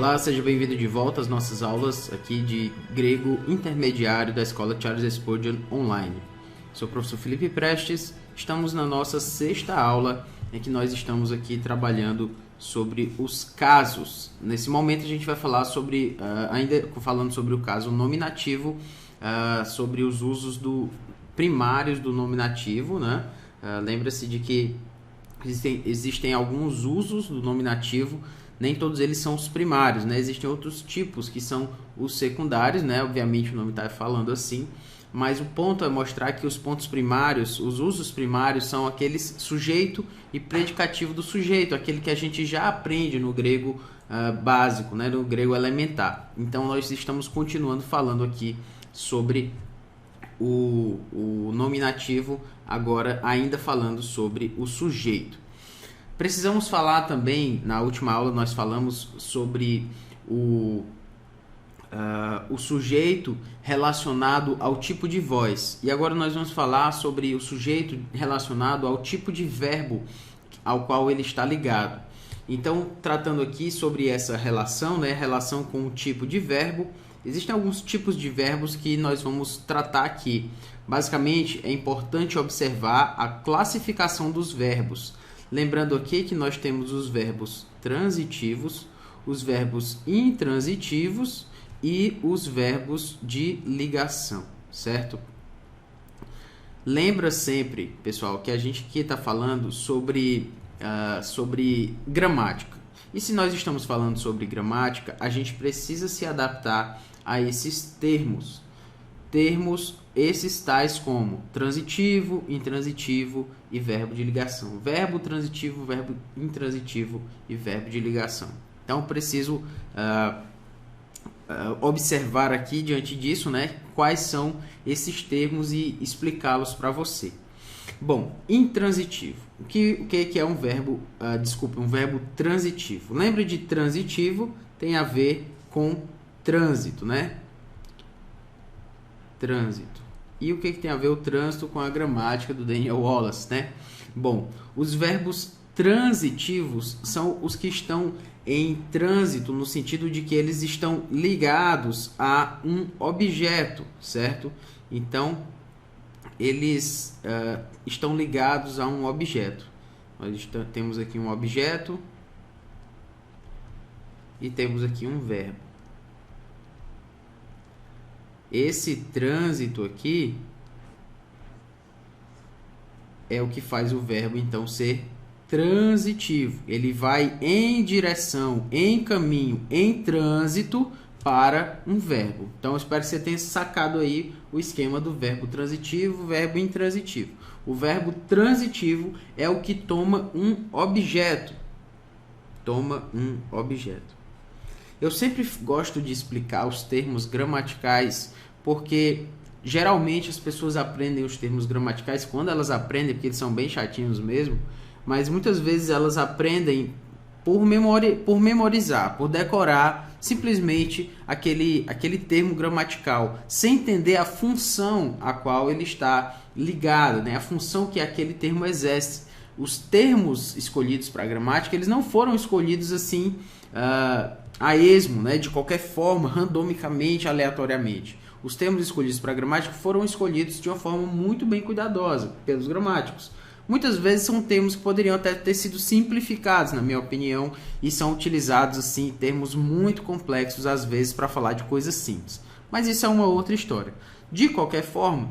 Olá, seja bem-vindo de volta às nossas aulas aqui de grego intermediário da Escola Charles Spurgeon Online. Sou o professor Felipe Prestes, estamos na nossa sexta aula em que nós estamos aqui trabalhando sobre os casos. Nesse momento a gente vai falar sobre, ainda falando sobre o caso nominativo, sobre os usos primários do nominativo, né? Lembra-se de que existem alguns usos do nominativo, nem todos eles são os primários, né? Existem outros tipos que são os secundários, né? Obviamente o nome está falando assim, mas o ponto é mostrar que os pontos primários, os usos primários são aqueles sujeito e predicativo do sujeito, aquele que a gente já aprende no grego básico, né? No grego elementar. Então nós estamos continuando falando aqui sobre o nominativo, agora ainda falando sobre o sujeito. Precisamos falar também, na última aula nós falamos sobre o sujeito relacionado ao tipo de voz. E agora nós vamos falar sobre o sujeito relacionado ao tipo de verbo ao qual ele está ligado. Então, tratando aqui sobre essa relação, né, relação com o tipo de verbo, existem alguns tipos de verbos que nós vamos tratar aqui. Basicamente, é importante observar a classificação dos verbos. Lembrando aqui que nós temos os verbos transitivos, os verbos intransitivos e os verbos de ligação, certo? Lembra sempre, pessoal, que a gente aqui está falando sobre gramática. E se nós estamos falando sobre gramática, a gente precisa se adaptar a esses termos. Termos esses tais como transitivo, intransitivo e verbo de ligação. Verbo transitivo, verbo intransitivo e verbo de ligação. Então, preciso observar aqui, diante disso, né, quais são esses termos e explicá-los para você. Bom, intransitivo. O que é um verbo, um verbo transitivo? Lembra de transitivo, tem a ver com trânsito, né? Trânsito. E o que tem a ver o trânsito com a gramática do Daniel Wallace, né? Bom, os verbos transitivos são os que estão em trânsito, no sentido de que eles estão ligados a um objeto, certo? Então, eles estão ligados a um objeto. Nós temos aqui um objeto e temos aqui um verbo. Esse trânsito aqui é o que faz o verbo, então, ser transitivo. Ele vai em direção, em caminho, em trânsito para um verbo. Então, eu espero que você tenha sacado aí o esquema do verbo transitivo, verbo intransitivo. O verbo transitivo é o que toma um objeto. Toma um objeto. Eu sempre gosto de explicar os termos gramaticais, porque geralmente as pessoas aprendem os termos gramaticais quando elas aprendem, porque eles são bem chatinhos mesmo, mas muitas vezes elas aprendem por memorizar, por decorar simplesmente aquele termo gramatical, sem entender a função a qual ele está ligado, né? A função que aquele termo exerce. Os termos escolhidos para a gramática, eles não foram escolhidos assim a esmo, né? De qualquer forma, randomicamente, aleatoriamente. Os termos escolhidos para a gramática foram escolhidos de uma forma muito bem cuidadosa pelos gramáticos. Muitas vezes são termos que poderiam até ter sido simplificados, na minha opinião, e são utilizados assim termos muito complexos às vezes para falar de coisas simples. Mas isso é uma outra história. De qualquer forma,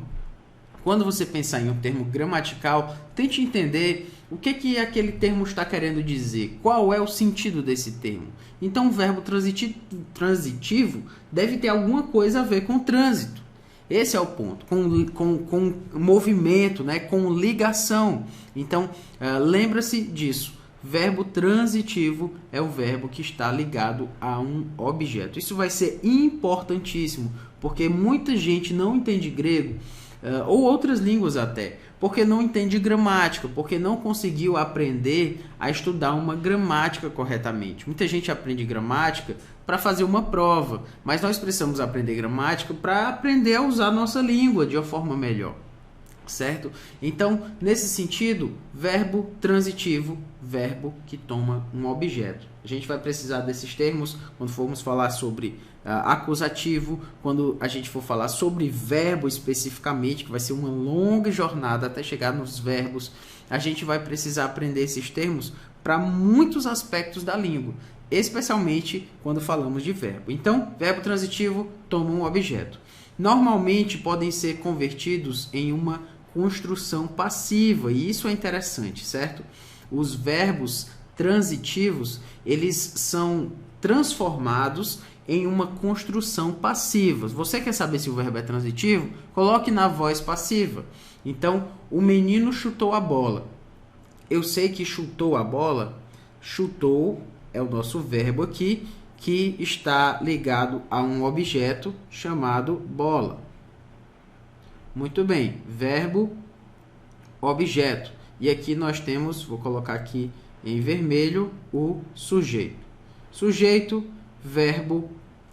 quando você pensar em um termo gramatical, tente entender o que aquele termo está querendo dizer, qual é o sentido desse termo. Então, o verbo transitivo deve ter alguma coisa a ver com trânsito. Esse é o ponto, com movimento, né? Com ligação. Então, lembra-se disso. Verbo transitivo é o verbo que está ligado a um objeto. Isso vai ser importantíssimo, porque muita gente não entende grego, ou outras línguas até, porque não entende gramática, porque não conseguiu aprender a estudar uma gramática corretamente. Muita gente aprende gramática para fazer uma prova, mas nós precisamos aprender gramática para aprender a usar a nossa língua de uma forma melhor. certo? Então, nesse sentido, verbo transitivo, verbo que toma um objeto. A gente vai precisar desses termos quando formos falar sobre acusativo, quando a gente for falar sobre verbo especificamente, que vai ser uma longa jornada até chegar nos verbos. A gente vai precisar aprender esses termos para muitos aspectos da língua, especialmente quando falamos de verbo. Então, verbo transitivo toma um objeto. Normalmente podem ser convertidos em uma construção passiva, e isso é interessante, certo? Os verbos transitivos, eles são transformados em uma construção passiva. Você quer saber se o verbo é transitivo? Coloque na voz passiva. Então, o menino chutou a bola. Eu sei que chutou a bola, chutou é o nosso verbo aqui, que está ligado a um objeto chamado bola. Muito bem, verbo, objeto. E aqui nós temos, vou colocar aqui em vermelho, o sujeito. Sujeito, verbo,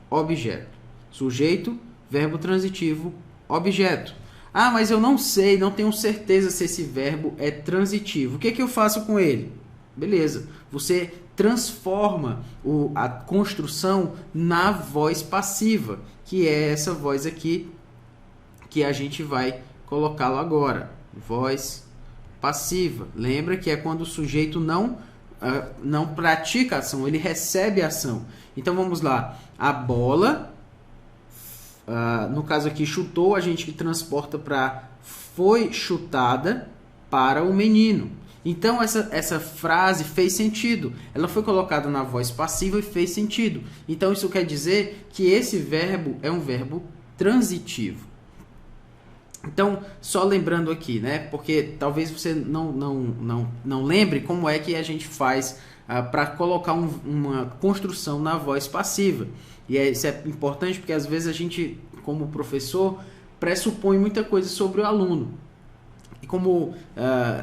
objeto. Sujeito, verbo transitivo, objeto. Ah, mas eu não sei, não tenho certeza se esse verbo é transitivo. O que é que eu faço com ele? Beleza, você transforma a construção na voz passiva, que é essa voz aqui, que a gente vai colocá-lo agora. Voz passiva. Lembra que é quando o sujeito não pratica a ação, ele recebe a ação. Então vamos lá. A bola, no caso aqui chutou, a gente transporta para foi chutada para o menino. Então essa frase fez sentido. Ela foi colocada na voz passiva e fez sentido. Então isso quer dizer que esse verbo é um verbo transitivo. Então, só lembrando aqui, né? Porque talvez você não lembre como é que a gente faz para colocar uma construção na voz passiva. E isso é importante porque às vezes a gente, como professor, pressupõe muita coisa sobre o aluno. E como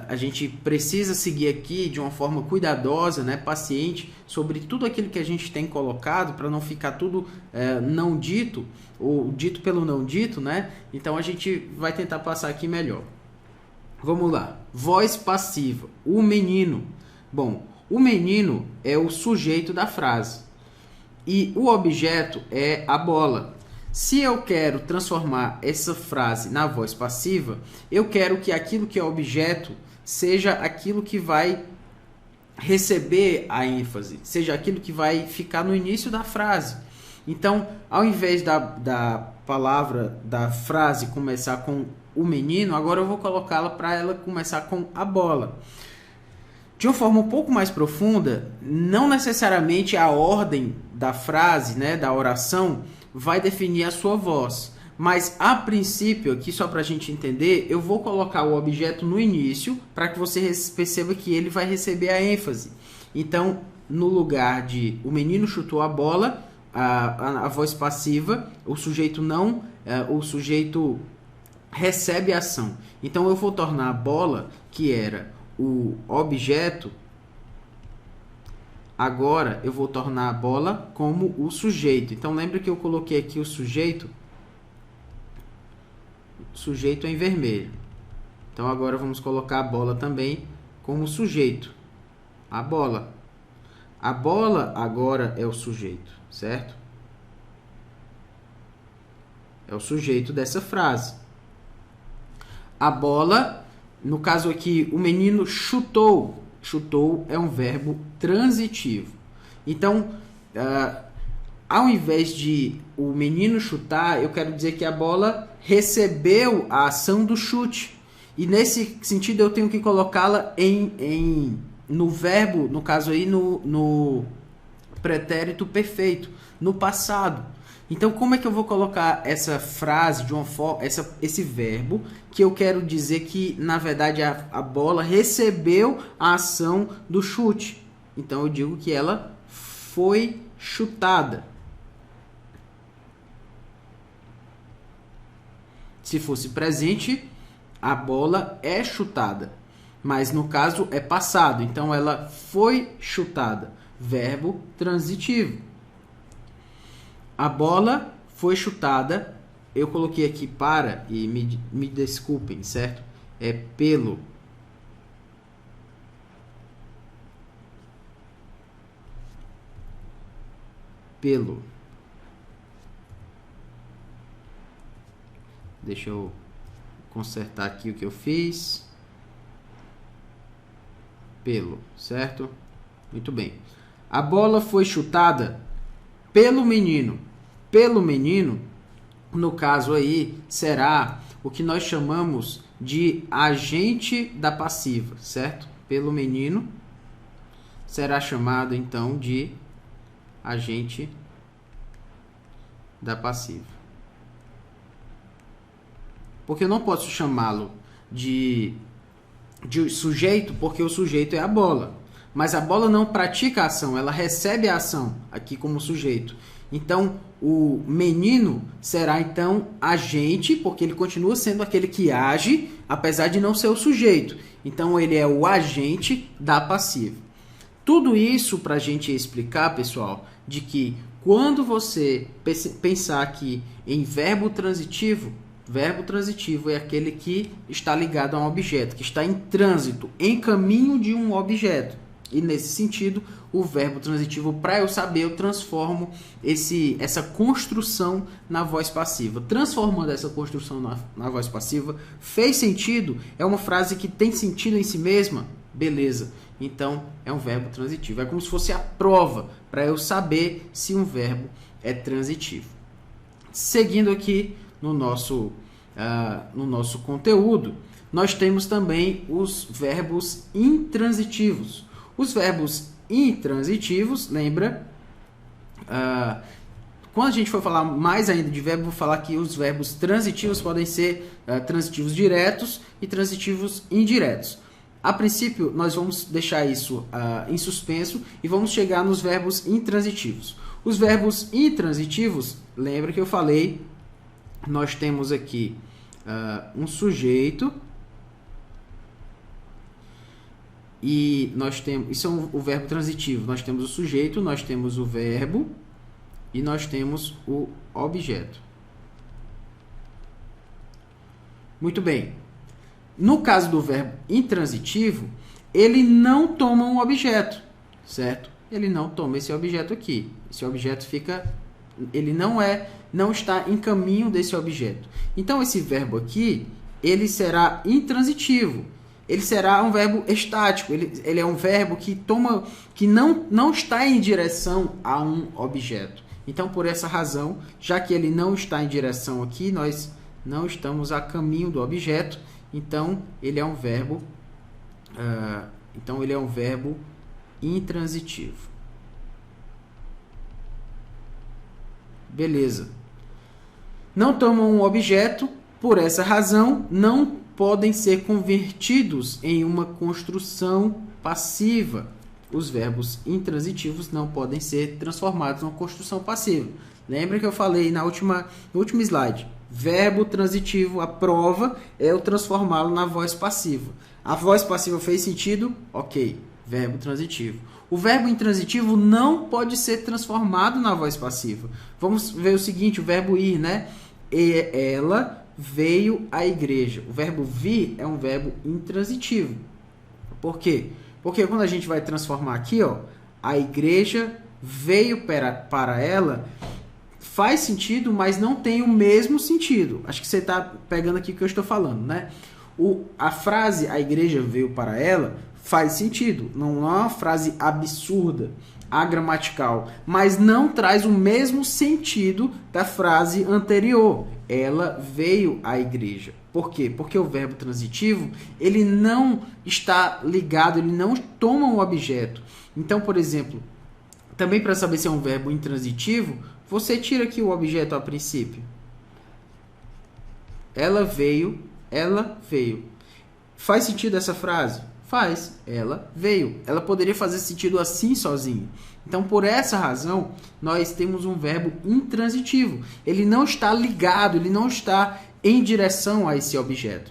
a gente precisa seguir aqui de uma forma cuidadosa, né, paciente, sobre tudo aquilo que a gente tem colocado, para não ficar tudo não dito, ou dito pelo não dito, né? Então a gente vai tentar passar aqui melhor. Vamos lá. Voz passiva. O menino. Bom, o menino é o sujeito da frase. E o objeto é a bola. Se eu quero transformar essa frase na voz passiva, eu quero que aquilo que é objeto seja aquilo que vai receber a ênfase, seja aquilo que vai ficar no início da frase. Então, ao invés da palavra, da frase começar com o menino, agora eu vou colocá-la para ela começar com a bola. De uma forma um pouco mais profunda, não necessariamente a ordem da frase, né, da oração, vai definir a sua voz. Mas, a princípio, aqui só para a gente entender, eu vou colocar o objeto no início para que você perceba que ele vai receber a ênfase. Então, no lugar de o menino chutou a bola, a voz passiva, o sujeito recebe a ação. Então, eu vou tornar a bola, que era o objeto, agora eu vou tornar a bola como o sujeito. Então, lembra que eu coloquei aqui o sujeito em vermelho. Então, agora vamos colocar a bola também como sujeito. A bola. A bola agora é o sujeito, certo? É o sujeito dessa frase. A bola, no caso aqui, o menino chutou. Chutou é um verbo transitivo. Então, ao invés de o menino chutar, eu quero dizer que a bola recebeu a ação do chute. E nesse sentido eu tenho que colocá-la no verbo, no caso aí, no pretérito perfeito, no passado. Então, como é que eu vou colocar essa frase de uma forma, esse verbo, que eu quero dizer que, na verdade, a bola recebeu a ação do chute? Então, eu digo que ela foi chutada. Se fosse presente, a bola é chutada. Mas, no caso, é passado. Então, ela foi chutada. Verbo transitivo. A bola foi chutada. Eu coloquei aqui para, e me desculpem, certo? é pelo. Pelo. Deixa eu consertar aqui o que eu fiz. Pelo, certo? Muito bem. A bola foi chutada pelo menino. Pelo menino, no caso aí, será o que nós chamamos de agente da passiva, certo? Pelo menino será chamado então de agente da passiva. Porque eu não posso chamá-lo de sujeito, porque o sujeito é a bola. Mas a bola não pratica a ação, ela recebe a ação aqui como sujeito. Então, o menino será então agente, porque ele continua sendo aquele que age, apesar de não ser o sujeito. Então, ele é o agente da passiva. Tudo isso para a gente explicar, pessoal, de que quando você pensar aqui em verbo transitivo é aquele que está ligado a um objeto, que está em trânsito, em caminho de um objeto. E nesse sentido, o verbo transitivo, para eu saber, eu transformo essa construção na voz passiva. Transformando essa construção na voz passiva, fez sentido? É uma frase que tem sentido em si mesma? Beleza. Então, é um verbo transitivo. É como se fosse a prova para eu saber se um verbo é transitivo. Seguindo aqui no nosso conteúdo, nós temos também os verbos intransitivos. Os verbos intransitivos, lembra? Quando a gente for falar mais ainda de verbo, vou falar que os verbos transitivos podem ser transitivos diretos e transitivos indiretos. A princípio, nós vamos deixar isso em suspenso e vamos chegar nos verbos intransitivos. Os verbos intransitivos, lembra que eu falei, nós temos aqui um sujeito e nós temos, isso é o verbo transitivo, nós temos o sujeito, nós temos o verbo e nós temos o objeto. Muito bem. No caso do verbo intransitivo, ele não toma um objeto, certo? Ele não toma esse objeto aqui. Esse objeto fica, ele não está em caminho desse objeto. Então esse verbo aqui, ele será intransitivo. Ele será um verbo estático. Ele é um verbo que não está em direção a um objeto. Então, por essa razão, já que ele não está em direção aqui, nós não estamos a caminho do objeto. Então, ele é um verbo. Ele é um verbo intransitivo. Beleza. Não tomam um objeto, por essa razão, não podem ser convertidos em uma construção passiva. Os verbos intransitivos não podem ser transformados em uma construção passiva. Lembra que eu falei no último slide? Verbo transitivo, a prova é eu transformá-lo na voz passiva. A voz passiva fez sentido? Ok, verbo transitivo. O verbo intransitivo não pode ser transformado na voz passiva. Vamos ver o seguinte, o verbo ir, né? Ela veio à igreja. O verbo vir é um verbo intransitivo. Por quê? Porque quando a gente vai transformar aqui, ó, a igreja veio para ela, faz sentido, mas não tem o mesmo sentido. Acho que você está pegando aqui o que eu estou falando, né? A frase a igreja veio para ela faz sentido. Não é uma frase absurda, agramatical, mas não traz o mesmo sentido da frase anterior. Ela veio à igreja. Por quê? Porque o verbo transitivo, ele não está ligado, ele não toma um objeto. Então, por exemplo, também para saber se é um verbo intransitivo, você tira aqui o objeto a princípio. Ela veio, ela veio. Faz sentido essa frase? Faz. Ela veio. Ela poderia fazer sentido assim sozinho. Então, por essa razão, nós temos um verbo intransitivo. Ele não está ligado, ele não está em direção a esse objeto.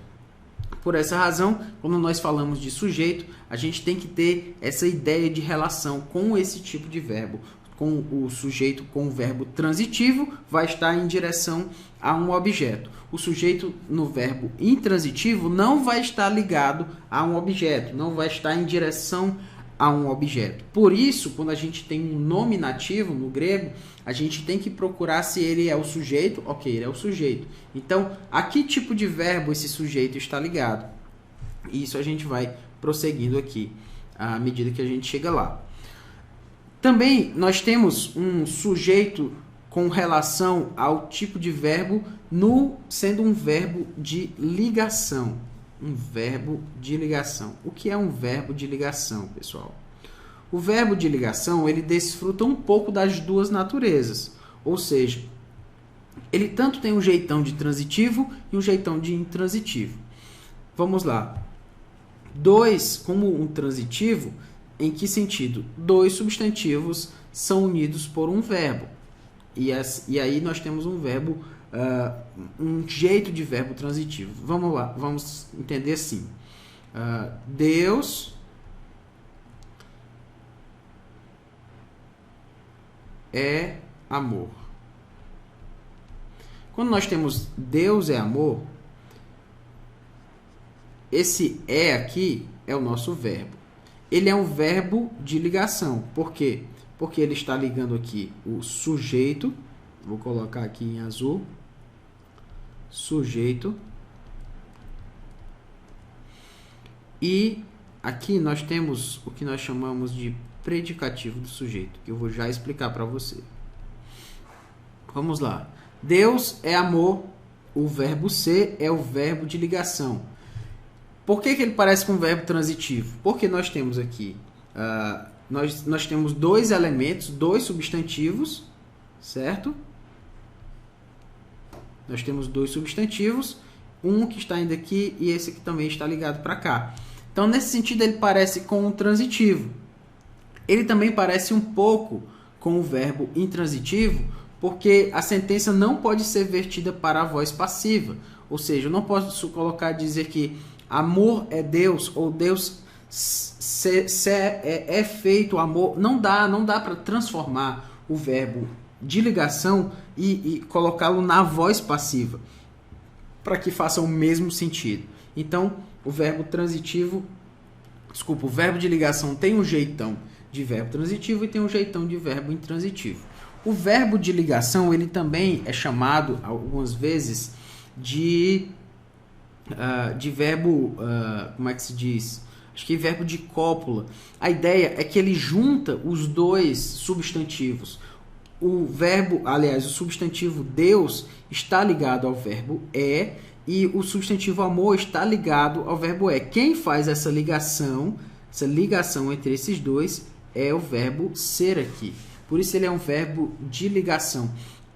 Por essa razão, quando nós falamos de sujeito, a gente tem que ter essa ideia de relação com esse tipo de verbo. com o sujeito com o verbo transitivo vai estar em direção a um objeto. O sujeito no verbo intransitivo não vai estar ligado a um objeto, não vai estar em direção a um objeto. Por isso, quando a gente tem um nominativo no grego, a gente tem que procurar se ele é o sujeito. Ok, ele é o sujeito. Então, a que tipo de verbo esse sujeito está ligado? Isso a gente vai prosseguindo aqui à medida que a gente chega lá. Também nós temos um sujeito com relação ao tipo de verbo sendo um verbo de ligação. Um verbo de ligação. O que é um verbo de ligação, pessoal? O verbo de ligação, ele desfruta um pouco das duas naturezas. Ou seja, ele tanto tem um jeitão de transitivo e um jeitão de intransitivo. Vamos lá. Dois, como um transitivo, em que sentido? Dois substantivos são unidos por um verbo. E aí nós temos um verbo, um jeito de verbo transitivo. Vamos lá, vamos entender assim. Deus é amor. Quando nós temos Deus é amor, esse é aqui é o nosso verbo. Ele é um verbo de ligação. Por quê? Porque ele está ligando aqui o sujeito. Vou colocar aqui em azul. Sujeito. E aqui nós temos o que nós chamamos de predicativo do sujeito, que eu vou já explicar para você. Vamos lá. Deus é amor. O verbo ser é o verbo de ligação. Por que ele parece com um verbo transitivo? Porque nós temos aqui, nós temos dois elementos, dois substantivos, certo? Nós temos dois substantivos, um que está indo aqui e esse que também está ligado para cá. Então, nesse sentido, ele parece com um transitivo. Ele também parece um pouco com o verbo intransitivo, porque a sentença não pode ser vertida para a voz passiva. Ou seja, eu não posso colocar dizer que amor é Deus, ou Deus é feito amor. Não dá para transformar o verbo de ligação e colocá-lo na voz passiva, para que faça o mesmo sentido. Então, o verbo de ligação tem um jeitão de verbo transitivo e tem um jeitão de verbo intransitivo. O verbo de ligação, ele também é chamado, algumas vezes, de verbo, como é que se diz? Acho que verbo de cópula. A ideia é que ele junta os dois substantivos. O substantivo Deus está ligado ao verbo é e o substantivo amor está ligado ao verbo é. Quem faz essa ligação entre esses dois é o verbo ser aqui. Por isso ele é um verbo de ligação.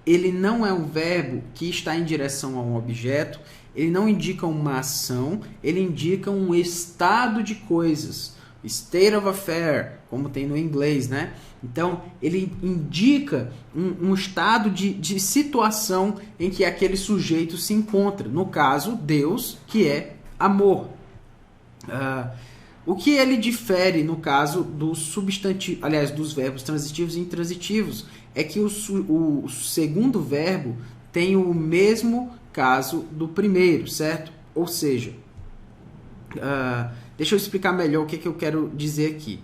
Ele não é um verbo que está em direção a um objeto, ele não indica uma ação, ele indica um estado de coisas. State of affair, como tem no inglês, né? Então, ele indica um estado de situação em que aquele sujeito se encontra. No caso, Deus, que é amor. O que ele difere, no caso, do substantivo, aliás, dos verbos transitivos e intransitivos, é que o segundo verbo tem o mesmo caso do primeiro, certo? Ou seja, deixa eu explicar melhor o que eu quero dizer aqui.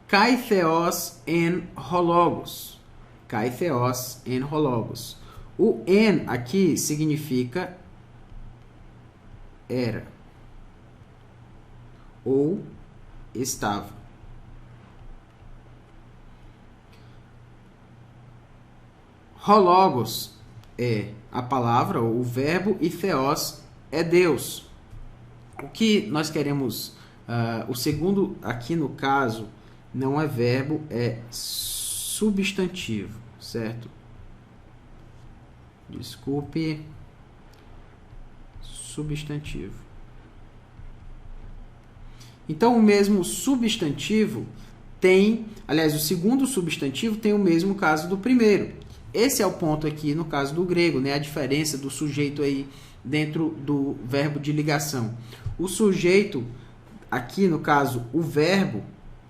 Kai theos en hologos. Kai theos en hologos. O en aqui significa era ou estava. Hologos é a palavra ou o verbo e theos é Deus. O que nós queremos, o segundo aqui no caso, não é verbo, é substantivo, certo? Desculpe, substantivo. Então, o mesmo substantivo o segundo substantivo tem o mesmo caso do primeiro. Esse é o ponto aqui no caso do grego, né? A diferença do sujeito aí dentro do verbo de ligação. O sujeito, aqui no caso, o verbo,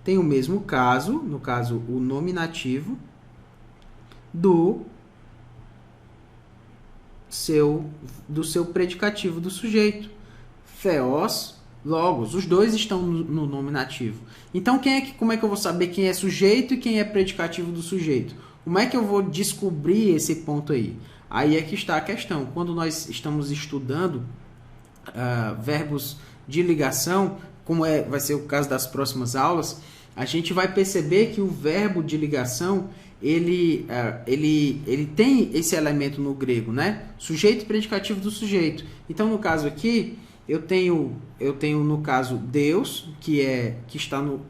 tem o mesmo caso, no caso o nominativo, do seu predicativo do sujeito. Theos, logos, os dois estão no nominativo. Então, como é que eu vou saber quem é sujeito e quem é predicativo do sujeito? Como é que eu vou descobrir esse ponto aí? Aí é que está a questão. Quando nós estamos estudando verbos de ligação, como vai ser o caso das próximas aulas, a gente vai perceber que o verbo de ligação ele tem esse elemento no grego, né? Sujeito e predicativo do sujeito. Então, no caso aqui, eu tenho no caso Deus, que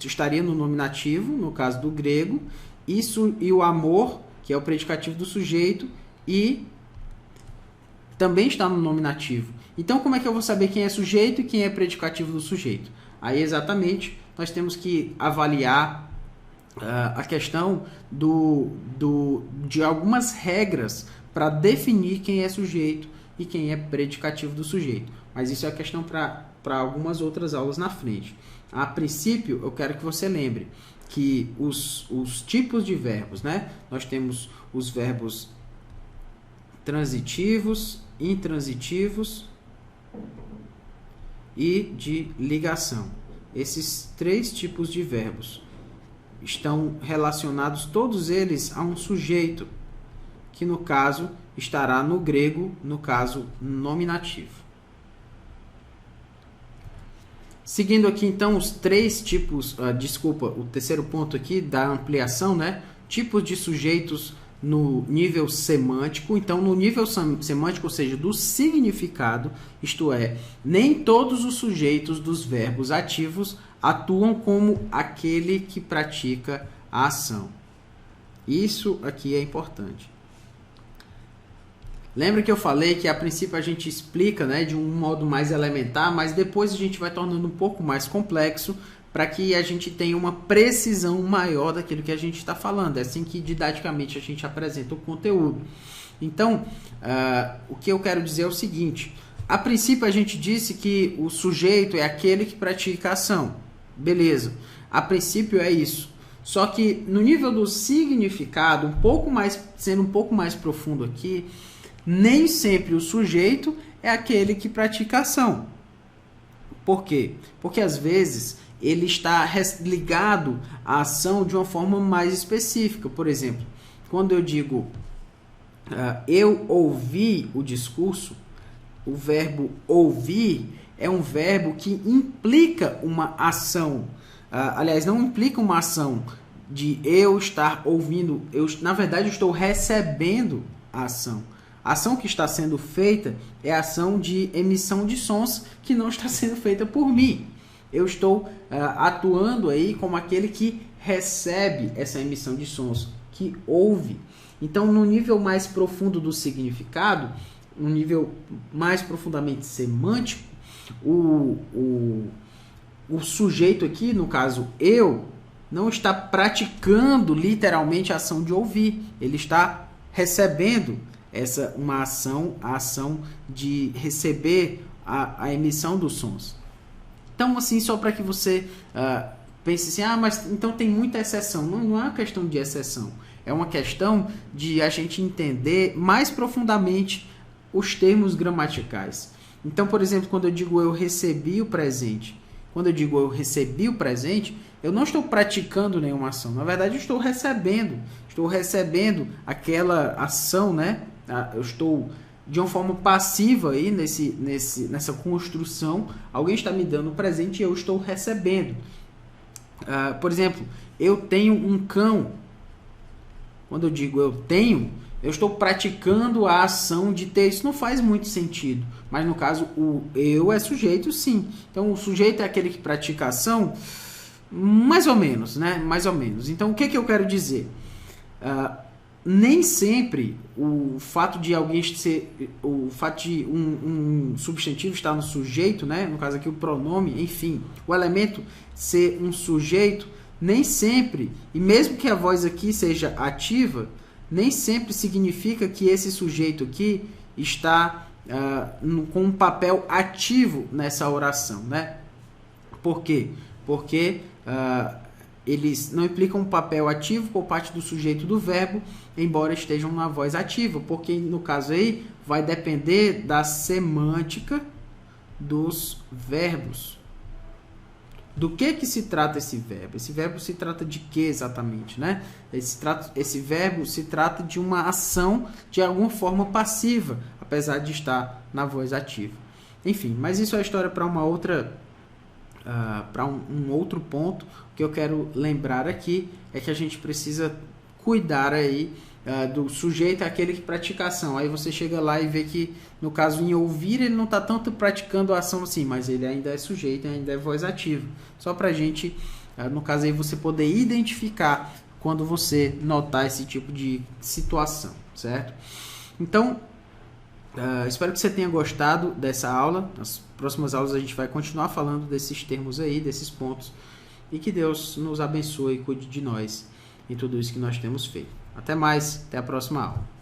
estaria no nominativo, no caso do grego, e o amor, que é o predicativo do sujeito, e também está no nominativo. Então, como é que eu vou saber quem é sujeito e quem é predicativo do sujeito? Aí, exatamente, nós temos que avaliar a questão de algumas regras para definir quem é sujeito e quem é predicativo do sujeito. Mas isso é questão para algumas outras aulas na frente. A princípio, eu quero que você lembre que os tipos de verbos, né? Nós temos os verbos transitivos, intransitivos e de ligação. Esses 3 tipos de verbos estão relacionados, todos eles, a um sujeito, que no caso estará no grego, no caso nominativo. Seguindo aqui então os 3 tipos, o terceiro ponto aqui da ampliação, né? Tipos de sujeitos no nível semântico. Então, no nível semântico, ou seja, do significado, isto é, nem todos os sujeitos dos verbos ativos atuam como aquele que pratica a ação. Isso aqui é importante. Lembra que eu falei que a princípio a gente explica, né, de um modo mais elementar, mas depois a gente vai tornando um pouco mais complexo para que a gente tenha uma precisão maior daquilo que a gente está falando. É assim que didaticamente a gente apresenta o conteúdo. Então, o que eu quero dizer é o seguinte: a princípio a gente disse que o sujeito é aquele que pratica a ação. Beleza, a princípio é isso. Só que no nível do significado, sendo um pouco mais profundo aqui, nem sempre o sujeito é aquele que pratica a ação. Por quê? Porque às vezes ele está ligado à ação de uma forma mais específica. Por exemplo, quando eu digo eu ouvi o discurso, o verbo ouvir é um verbo que implica uma ação. Aliás, não implica uma ação de eu estar ouvindo. Na verdade, eu estou recebendo a ação. A ação que está sendo feita é a ação de emissão de sons que não está sendo feita por mim. Eu estou atuando aí como aquele que recebe essa emissão de sons, que ouve. Então, no nível mais profundo do significado, no nível mais profundamente semântico, o sujeito aqui, no caso eu, não está praticando literalmente a ação de ouvir. Ele está recebendo a ação de receber a emissão dos sons. Então, assim, só para que você pense assim, mas então tem muita exceção. Não é uma questão de exceção. É uma questão de a gente entender mais profundamente os termos gramaticais. Então, por exemplo, quando eu digo eu recebi o presente, eu não estou praticando nenhuma ação. Na verdade, eu estou recebendo aquela ação, né? Eu estou de uma forma passiva aí nessa construção. Alguém está me dando um presente e eu estou recebendo. Por exemplo, eu tenho um cão. Quando eu digo eu tenho, eu estou praticando a ação de ter. Isso não faz muito sentido. Mas no caso, o eu é sujeito, sim. Então, o sujeito é aquele que pratica a ação, mais ou menos, né? Mais ou menos. Então, o que eu quero dizer? Nem sempre o fato de um substantivo estar no sujeito, né? No caso aqui o pronome, enfim, o elemento ser um sujeito, nem sempre, e mesmo que a voz aqui seja ativa, nem sempre significa que esse sujeito aqui está com um papel ativo nessa oração, né? Por quê? Porque eles não implicam um papel ativo por parte do sujeito do verbo, embora estejam na voz ativa, porque no caso aí vai depender da semântica dos verbos. Do que se trata esse verbo? Esse verbo se trata de que exatamente, né? Esse verbo se trata de uma ação de alguma forma passiva, apesar de estar na voz ativa. Enfim, mas isso é história para uma outra, para um outro ponto. O que eu quero lembrar aqui é que a gente precisa cuidar aí do sujeito àquele que pratica a ação. Aí você chega lá e vê que, no caso, em ouvir, ele não está tanto praticando a ação assim, mas ele ainda é sujeito, ainda é voz ativa. Só para a gente, no caso aí, você poder identificar quando você notar esse tipo de situação, certo? Então, espero que você tenha gostado dessa aula. Nas próximas aulas a gente vai continuar falando desses termos aí, desses pontos, e que Deus nos abençoe e cuide de nós em tudo isso que nós temos feito. Até mais, até a próxima aula.